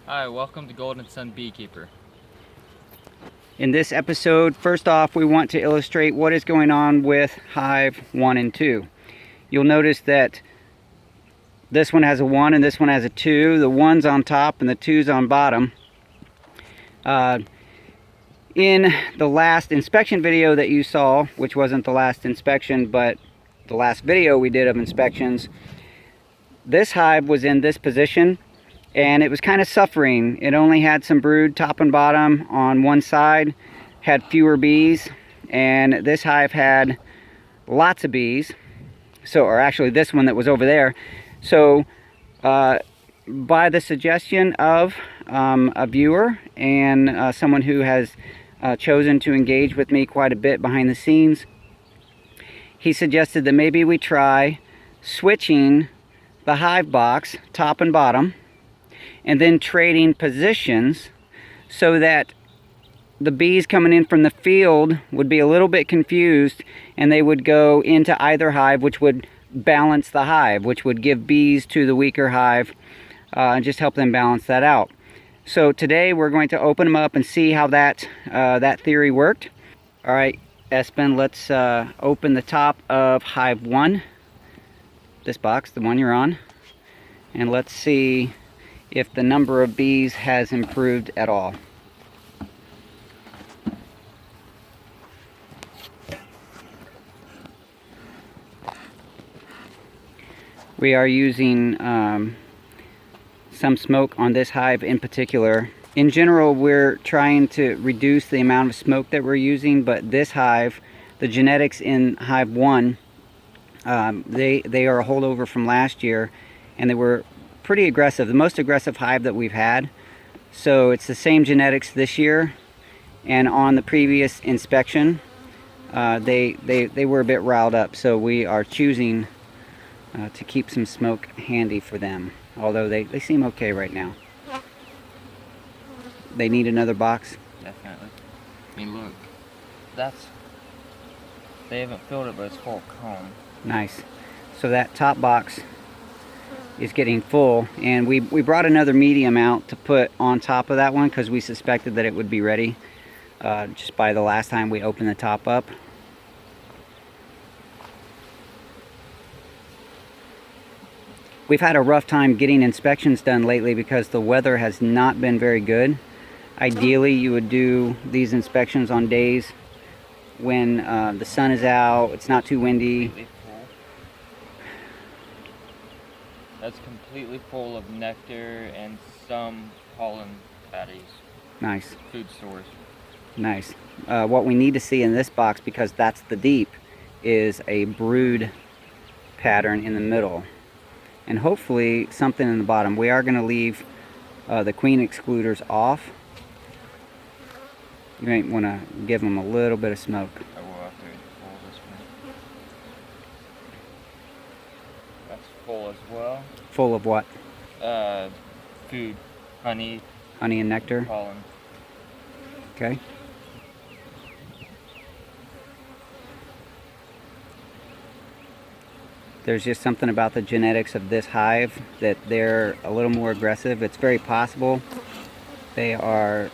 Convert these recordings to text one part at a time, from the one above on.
Hi, welcome to Golden Sun Beekeeper. In this episode, first off, we want to illustrate what is going on with Hive 1 and 2. You'll notice that this one has a 1 and this one has a 2. The 1's on top and the 2's on bottom. In the last inspection video that you saw, which wasn't the last inspection, but the last video we did of inspections, this hive was in this position and it was kind of suffering. It only had some brood top and bottom on one side, had fewer bees, and this hive had lots of bees. So, or actually this one that was over there. So by the suggestion of a viewer and someone who has chosen to engage with me quite a bit behind the scenes, he suggested that maybe we try switching the hive box top and bottom and then trading positions so that the bees coming in from the field would be a little bit confused and they would go into either hive, which would balance the hive, which would give bees to the weaker hive and just help them balance that out. So today we're going to open them up and see how that theory worked. All right, Espen, let's open the top of Hive 1, this box, the one you're on, and let's see if the number of bees has improved at all. We are using some smoke on this hive in particular. In general, we're trying to reduce the amount of smoke that we're using, but this hive, the genetics in Hive 1, they are a holdover from last year, and they were pretty aggressive, the most aggressive hive that we've had. So it's the same genetics this year, and on the previous inspection, they were a bit riled up, so we are choosing to keep some smoke handy for them, although they seem okay right now. They need another box? Definitely. I mean, look, they haven't filled it, but it's full of comb. Nice. So that top box is getting full, and we brought another medium out to put on top of that one because we suspected that it would be ready just by the last time we opened the top up. We've had a rough time getting inspections done lately because the weather has not been very good. Ideally, you would do these inspections on days when the sun is out, it's not too windy. That's completely full of nectar and some pollen patties. Nice. Food stores. Nice. What we need to see in this box, because that's the deep, is a brood pattern in the middle. And hopefully something in the bottom. We are going to leave the queen excluders off. You might want to give them a little bit of smoke. I will have to pull this one. That's full as well. Full of what? Food, honey. Honey and nectar. Pollen. Okay. There's just something about the genetics of this hive that they're a little more aggressive. It's very possible they are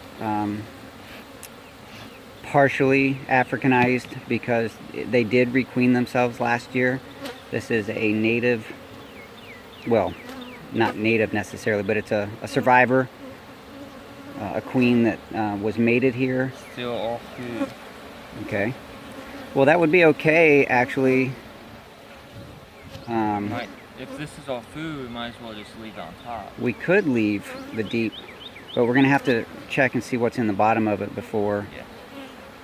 partially Africanized because they did requeen themselves last year. This is a native, well, not native necessarily, but it's a survivor, a queen that was mated here. Still all food. Okay. Well, that would be okay, actually. If this is all food, we might as well just leave it on top. We could leave the deep, but we're going to have to check and see what's in the bottom of it before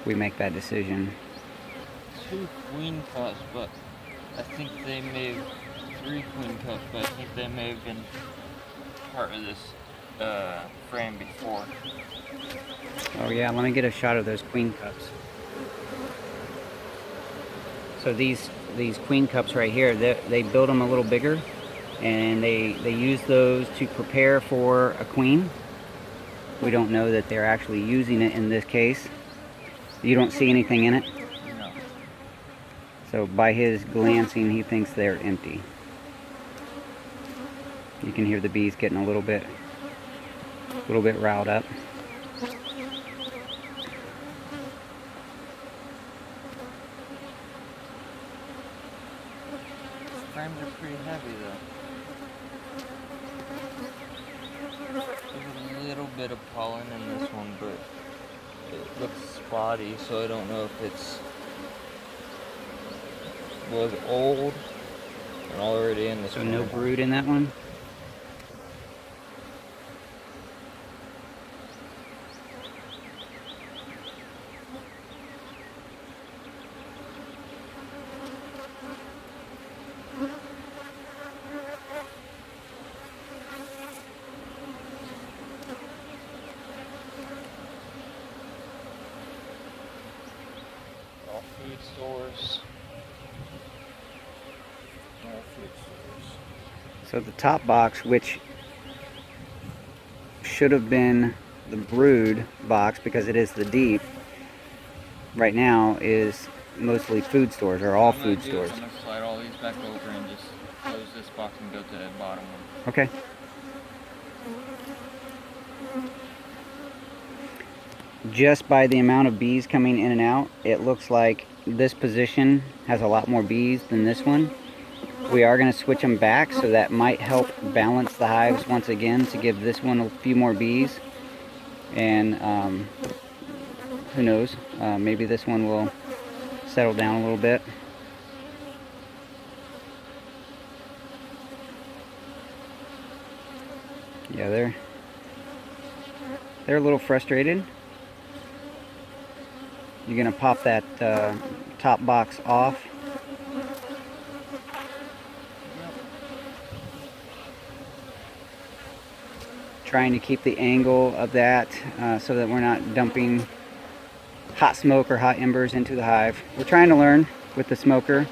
we make that decision. 2 queen cups, but I think they may have 3 queen cups, but I think they may have been part of this frame before. Oh yeah, let me get a shot of those queen cups. So these queen cups right here, they build them a little bigger, and they use those to prepare for a queen. We don't know that they're actually using it in this case. You don't see anything in it? No. So by his glancing, he thinks they're empty. You can hear the bees getting a little bit A little bit riled up. Frames are pretty heavy though. There's a little bit of pollen in this one, but it looks spotty, so I don't know if it's was old and already in this So one. no brood in that one? All food stores. So the top box, which should have been the brood box because it is the deep, right now is mostly food stores, or all food stores. I'm going to slide all these back over and just close this box and go to the bottom one. Okay. Just by the amount of bees coming in and out, it looks like this position has a lot more bees than this one. We are going to switch them back, so that might help balance the hives once again to give this one a few more bees. And who knows, maybe this one will settle down a little bit. Yeah, they're a little frustrated. You're going to pop that top box off. Trying to keep the angle of that so that we're not dumping hot smoke or hot embers into the hive. We're trying to learn with the smoker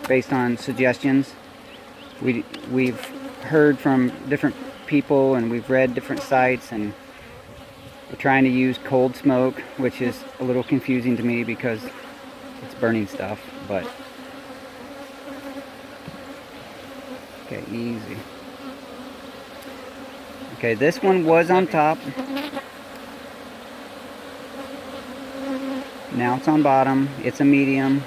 based on suggestions. We've heard from different people and we've read different sites, and we're trying to use cold smoke, which is a little confusing to me because it's burning stuff, but okay, easy. Okay, this one was on top. Now it's on bottom. It's a medium.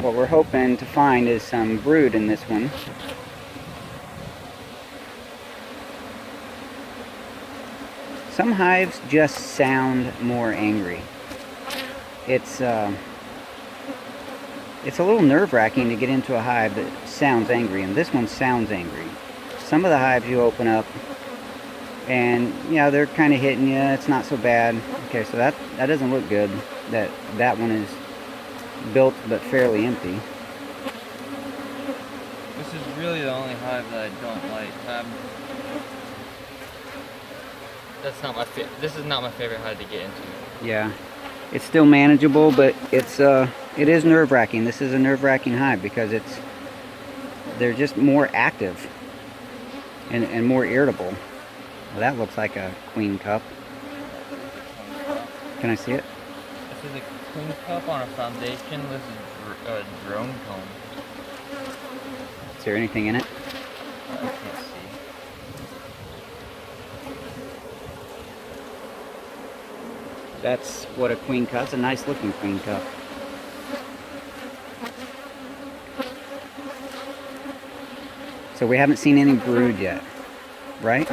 What we're hoping to find is some brood in this one. Some hives just sound more angry. It's a little nerve-wracking to get into a hive that sounds angry, and this one sounds angry. Some of the hives you open up, and yeah, they're kind of hitting you. It's not so bad. Okay, so that doesn't look good. That one is built but fairly empty. This is really the only hive that I don't like. That's not my this is not my favorite hive to get into. Yeah. It's still manageable, but it is nerve-wracking. This is a nerve-wracking hive because they're just more active and more irritable. Well, that looks like a queen cup. Can I see it? This is a queen cup on a foundation. This is a drone comb. Is there anything in it? I can't see. That's what a queen cup. It's a nice looking queen cup. So we haven't seen any brood yet, right?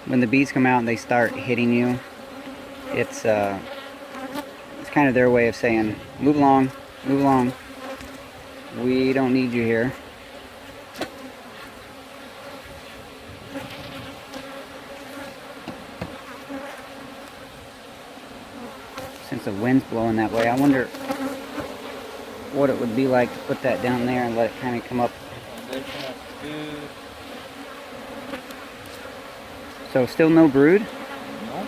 When the bees come out and they start hitting you, it's kind of their way of saying, move along, move along. We don't need you here. Since the wind's blowing that way, I wonder what it would be like to put that down there and let it kind of come up. So still no brood? No.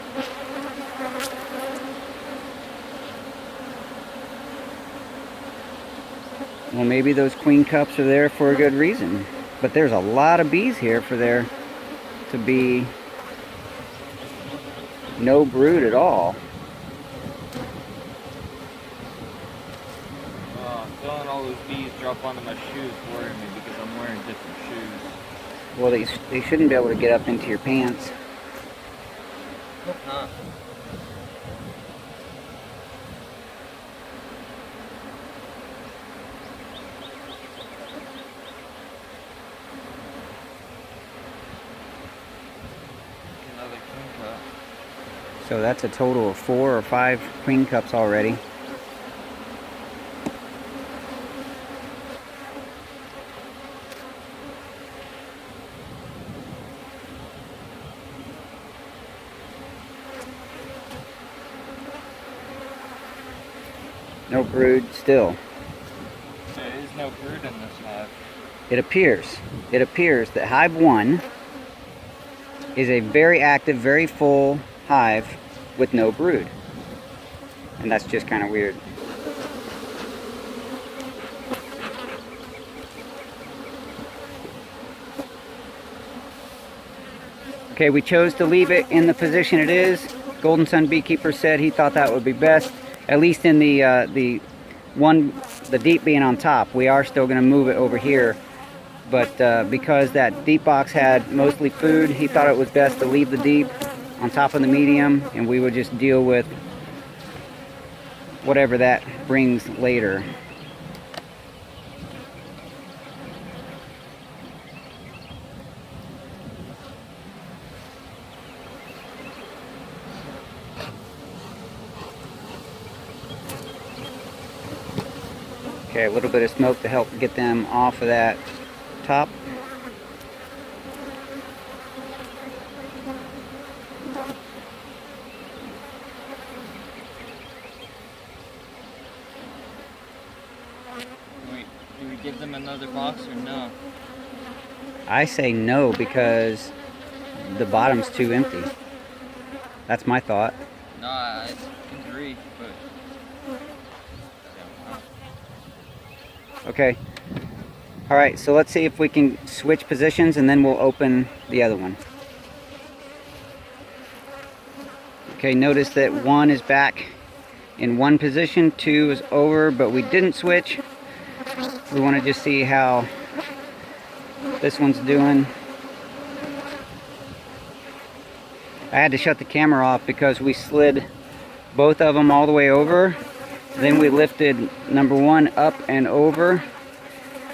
Well, maybe those queen cups are there for a good reason. But there's a lot of bees here for there to be no brood at all. Feeling all those bees drop onto my shoes worry me because I'm wearing different shoes. Well, they shouldn't be able to get up into your pants. Hope not. Another queen cup. So that's a total of 4 or 5 queen cups already. No brood still. There is no brood in this hive. It appears that Hive 1 is a very active, very full hive with no brood. And that's just kind of weird. Okay, we chose to leave it in the position it is. Golden Sun Beekeeper said he thought that would be best, at least in the deep being on top. We are still going to move it over here, but because that deep box had mostly food, he thought it was best to leave the deep on top of the medium, and we would just deal with whatever that brings later. Okay, a little bit of smoke to help get them off of that top. Do we give them another box or no? I say no because the bottom's too empty. That's my thought. No, I agree, but... Okay. Alright, so let's see if we can switch positions and then we'll open the other one. Okay, notice that 1 is back in one position, 2 is over, but we didn't switch. We want to just see how this one's doing. I had to shut the camera off because we slid both of them all the way over. Then we lifted number 1 up and over,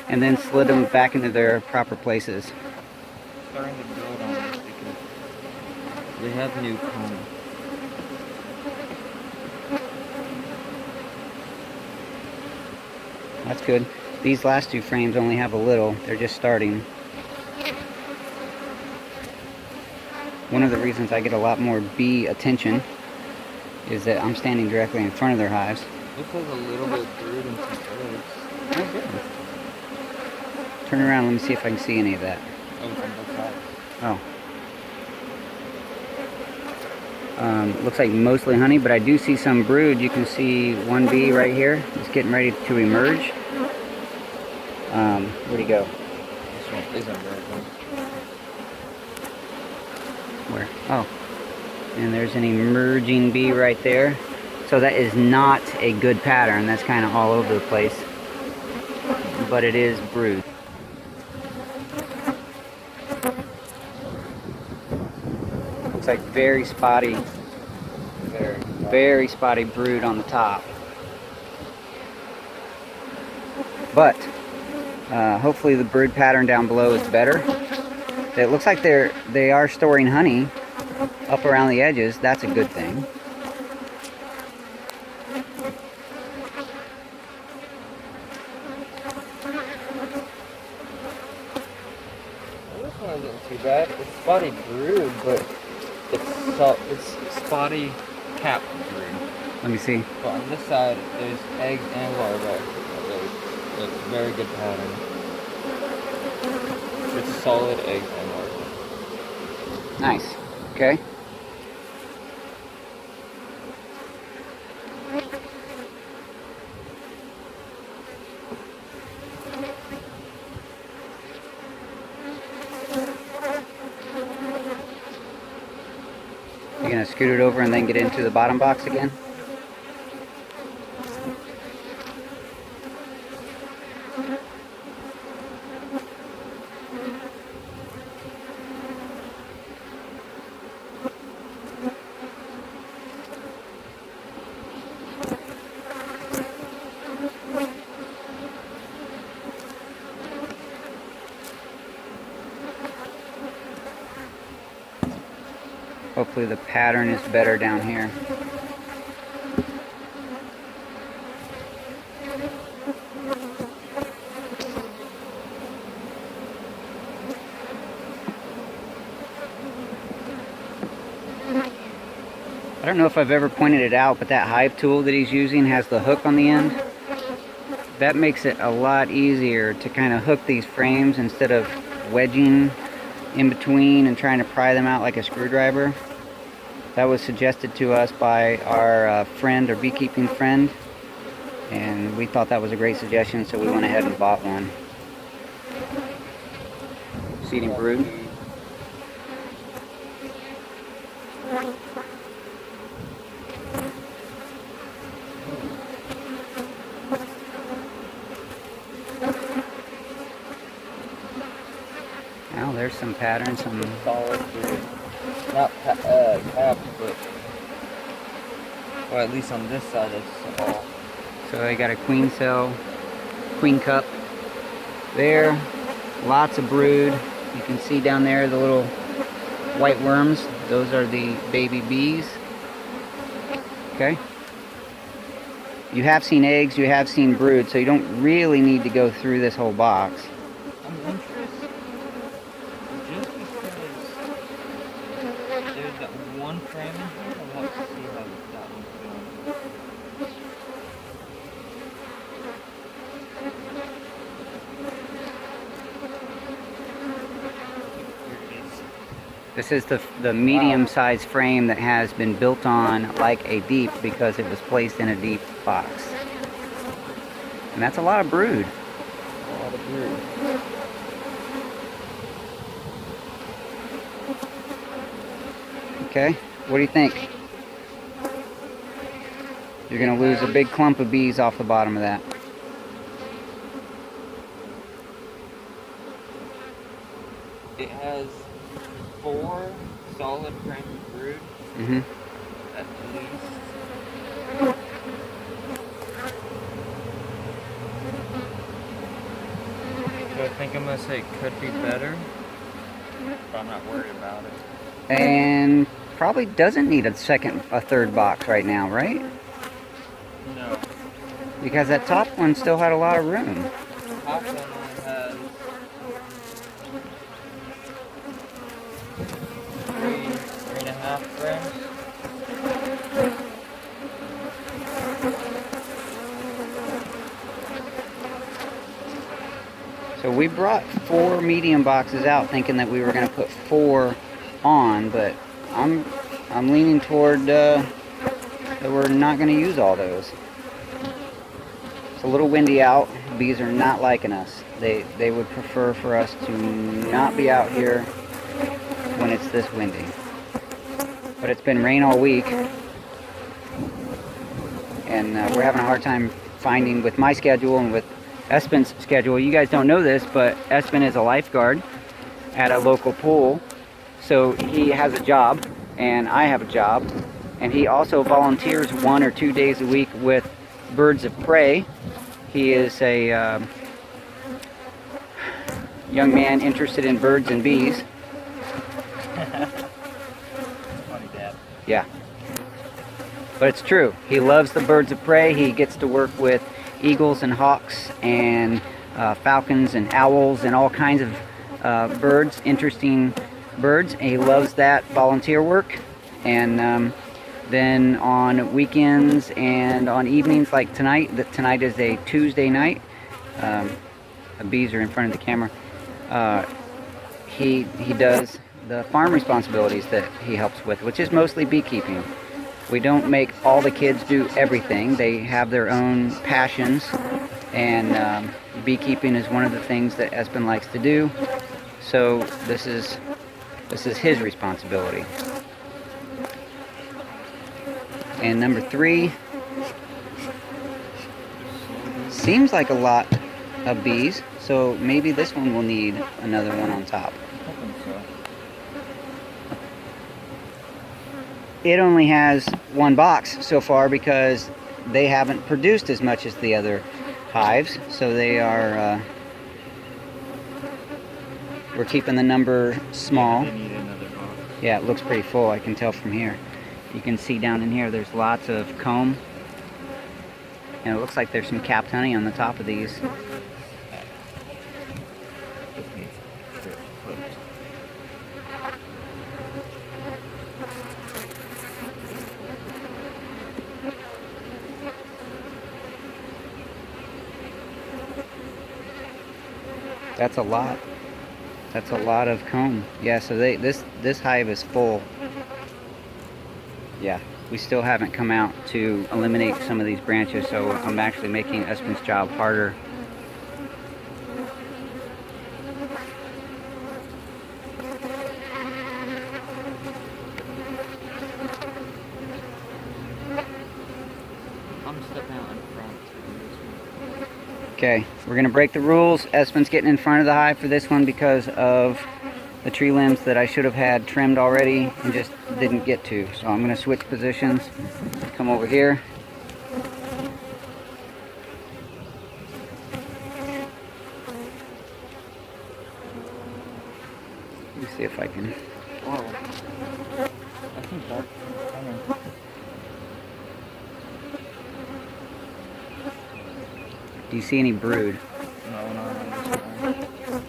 and then slid them back into their proper places. Starting to build on this because they have new comb. That's good. These last 2 frames only have a little. They're just starting. One of the reasons I get a lot more bee attention is that I'm standing directly in front of their hives. Looks like a little bit of brood and some eggs. Oh, good. Turn around, let me see if I can see any of that. Oh, it's on both sides. Oh. Looks like mostly honey, but I do see some brood. You can see one bee right here. It's getting ready to emerge. Where'd he go? This one is on right one. Where? Oh. And there's an emerging bee right there. So that is not a good pattern. That's kind of all over the place. But it is brood. Looks like very spotty. Very spotty brood on the top. But hopefully the brood pattern down below is better. It looks like they are storing honey up around the edges. That's a good thing. This one isn't too bad. It's spotty brood, but it's spotty cap brood. Let me see. But on this side, there's eggs and larvae. It's a very good pattern. It's solid eggs and larvae. Nice. Okay. You're gonna scoot it over and then get into the bottom box again? Hopefully the pattern is better down here. I don't know if I've ever pointed it out, but that hive tool that he's using has the hook on the end. That makes it a lot easier to kind of hook these frames instead of wedging in between and trying to pry them out like a screwdriver. That was suggested to us by our friend, or beekeeping friend, and we thought that was a great suggestion, so we went ahead and bought one. Seeding brood. Now there's some patterns, some solid brood. Not caps, but, or at least on this side it's all. So I got a queen cell, queen cup there, lots of brood. You can see down there the little white worms. Those are the baby bees. Okay. You have seen eggs, you have seen brood, so you don't really need to go through this whole box. I'm interested just because there's that one frame in here. I want to see how that one's going. This is the medium-sized frame that has been built on like a deep because it was placed in a deep box. And that's a lot of brood. A lot of brood. Okay, what do you think? You're gonna lose a big clump of bees off the bottom of that. It has 4 solid frames of brood, at least. So I think I'm gonna say it could be better, but I'm not worried about it. And probably doesn't need a third box right now, right? No. Because that top one still had a lot of room. The top one only has 3.5 frames. So we brought 4 medium boxes out thinking that we were going to put 4 on, but I'm leaning toward that we're not going to use all those. It's a little windy out. Bees are not liking us. They would prefer for us to not be out here when it's this windy. But it's been rain all week, and we're having a hard time finding, with my schedule and with Espen's schedule. You guys don't know this, but Espen is a lifeguard at a local pool. So he has a job, and I have a job, and he also volunteers 1 or 2 days a week with Birds of Prey. He is a young man interested in birds and bees. Funny, Dad. Yeah. But it's true. He loves the birds of prey. He gets to work with eagles and hawks and falcons and owls and all kinds of birds, interesting birds. And he loves that volunteer work. And then on weekends and on evenings like tonight, tonight is a Tuesday night. The bees are in front of the camera. He does the farm responsibilities that he helps with, which is mostly beekeeping. We don't make all the kids do everything. They have their own passions, and beekeeping is one of the things that Espen likes to do. So this is his responsibility. And number 3 seems like a lot of bees, so maybe this one will need another one on top. I think so. It only has one box so far because they haven't produced as much as the other hives, so they are we're keeping the number small. Yeah, they need another box. Yeah, it looks pretty full, I can tell from here. You can see down in here there's lots of comb, and it looks like there's some capped honey on the top of these. That's a lot. That's a lot of comb. Yeah, so this hive is full. Yeah, we still haven't come out to eliminate some of these branches, so I'm actually making Espen's job harder. I'm stepping out in front. Okay, we're gonna break the rules. Espen's getting in front of the hive for this one because of the tree limbs that I should have had trimmed already and just didn't get to. So I'm gonna switch positions, come over here. Let me see if I can. Whoa. I think that's coming. Do you see any brood? No, not on this one.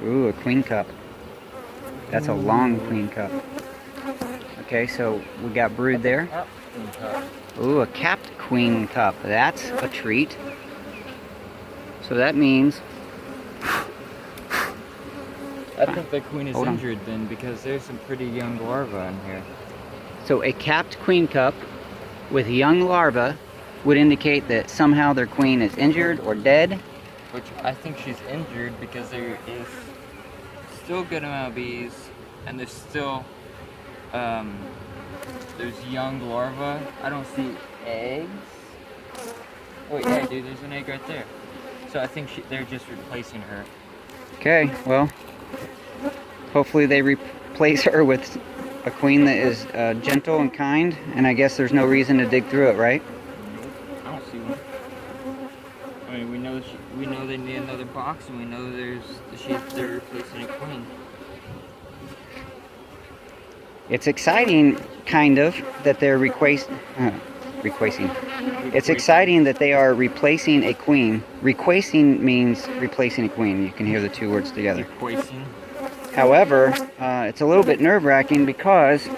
Ooh, a queen cup. That's a long queen cup. Okay, so we got brood there. Ooh, a capped queen cup. That's a treat. So that means... I think the queen is Hold on. injured then, because there's some pretty young larvae in here. So a capped queen cup with young larvae would indicate that somehow their queen is injured or dead. Which I think she's injured because there is still a good amount of bees, and there's still there's young larvae. I don't see eggs. Wait, yeah, dude, there's an egg right there. So I think they're just replacing her. Okay, well, hopefully they replace her with a queen that is gentle and kind, and I guess there's no reason to dig through it, right? I don't see one. I mean, we know they need another box, and we know they're replacing a queen. It's exciting, kind of, that they're It's exciting that they are replacing a queen. Requacing means replacing a queen. You can hear the two words together. Replacing. However, it's a little bit nerve-wracking because...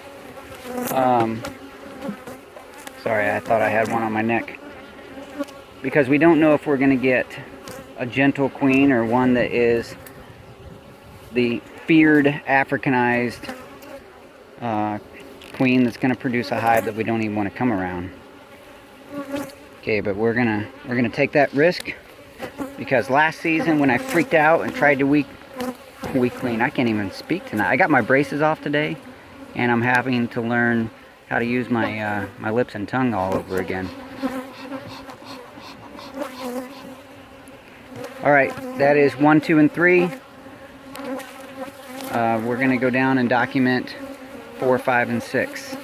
sorry, I thought I had one on my neck. Because we don't know if we're going to get a gentle queen or one that is the feared Africanized queen that's going to produce a hive that we don't even want to come around. Okay, but we're gonna take that risk because last season when I freaked out and tried to weak clean, I can't even speak tonight. I got my braces off today, and I'm having to learn how to use my my lips and tongue all over again. All right, that is 1, 2, and 3. We're gonna go down and document 4, 5, and 6.